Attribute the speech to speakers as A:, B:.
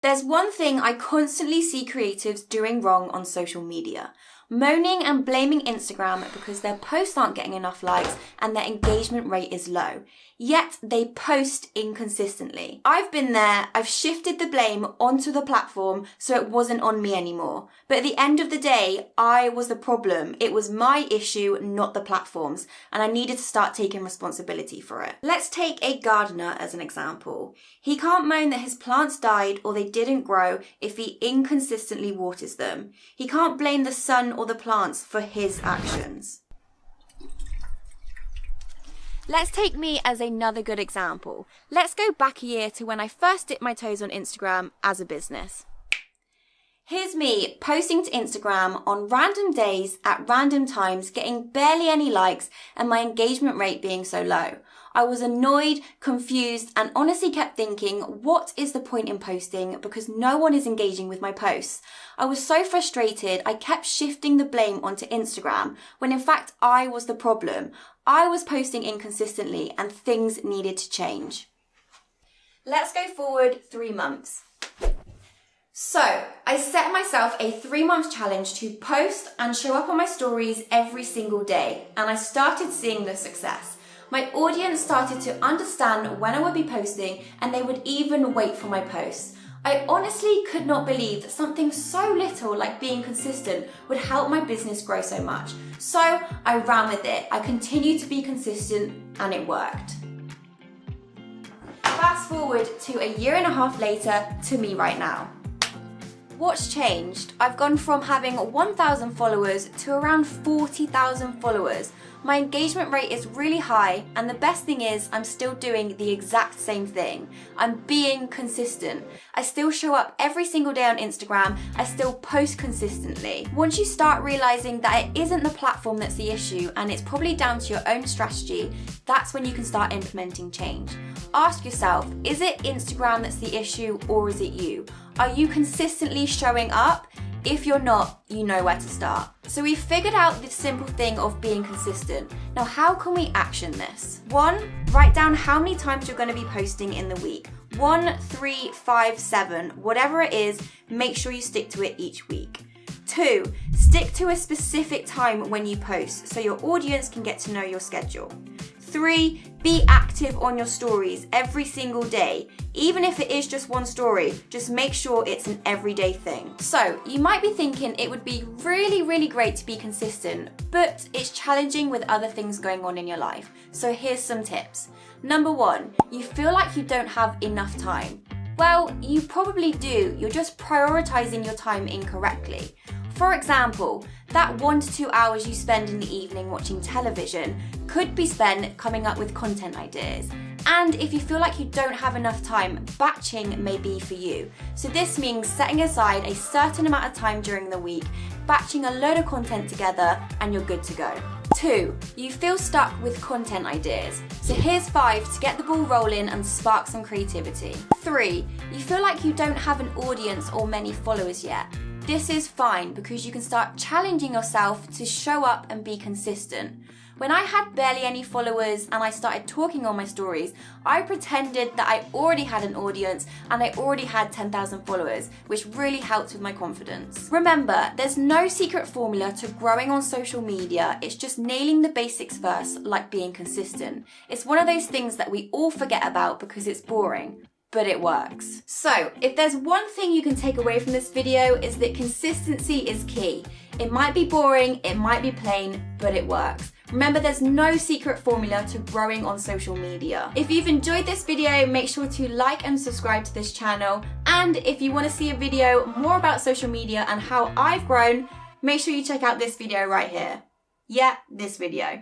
A: There's one thing I constantly see creatives doing wrong on social media. Moaning and blaming Instagram because their posts aren't getting enough likes and their engagement rate is low. Yet they post inconsistently. I've been there, I've shifted the blame onto the platform so it wasn't on me anymore. But at the end of the day, I was the problem. It was my issue, not the platform's, and I needed to start taking responsibility for it. Let's take a gardener as an example. He can't moan that his plants died or they didn't grow if he inconsistently waters them. He can't blame the sun or the plants for his actions. Let's take me as another good example. Let's go back a year to when I first dipped my toes on Instagram as a business. Here's me posting to Instagram on random days at random times, getting barely any likes and my engagement rate being so low. I was annoyed, confused, and honestly kept thinking, what is the point in posting because no one is engaging with my posts? I was so frustrated, I kept shifting the blame onto Instagram when in fact I was the problem. I was posting inconsistently and things needed to change. Let's go forward 3 months. So, I set myself a 3-month challenge to post and show up on my stories every single day, and I started seeing the success. My audience started to understand when I would be posting, and they would even wait for my posts. I honestly could not believe that something so little like being consistent would help my business grow so much. So I ran with it. I continued to be consistent and it worked. Fast forward to a 1.5 years later to me right now. What's changed? I've gone from having 1,000 followers to around 40,000 followers. My engagement rate is really high, and the best thing is I'm still doing the exact same thing. I'm being consistent. I still show up every single day on Instagram. I still post consistently. Once you start realizing that it isn't the platform that's the issue and it's probably down to your own strategy, that's when you can start implementing change. Ask yourself, is it Instagram that's the issue or is it you? Are you consistently showing up? If you're not, you know where to start. So we've figured out the simple thing of being consistent. Now, how can we action this? 1, write down how many times you're going to be posting in the week. 1, 3, 5, 7, whatever it is, make sure you stick to it each week. 2, stick to a specific time when you post so your audience can get to know your schedule. 3, be active on your stories every single day. Even if it is just one story, just make sure it's an everyday thing. So, you might be thinking it would be really great to be consistent, but it's challenging with other things going on in your life. So here's some tips. Number 1, you feel like you don't have enough time. Well, you probably do, you're just prioritizing your time incorrectly. For example, that 1 to 2 hours you spend in the evening watching television could be spent coming up with content ideas. And if you feel like you don't have enough time, batching may be for you. So this means setting aside a certain amount of time during the week, batching a load of content together, and you're good to go. 2, you feel stuck with content ideas. So here's 5 to get the ball rolling and spark some creativity. 3, you feel like you don't have an audience or many followers yet. This is fine because you can start challenging yourself to show up and be consistent. When I had barely any followers and I started talking on my stories, I pretended that I already had an audience and I already had 10,000 followers, which really helped with my confidence. Remember, there's no secret formula to growing on social media. It's just nailing the basics first, like being consistent. It's one of those things that we all forget about because it's boring, but it works. So, if there's one thing you can take away from this video is that consistency is key. It might be boring, it might be plain, but it works. Remember, there's no secret formula to growing on social media. If you've enjoyed this video, make sure to like and subscribe to this channel. And if you want to see a video more about social media and how I've grown, make sure you check out this video right here. Yeah, this video.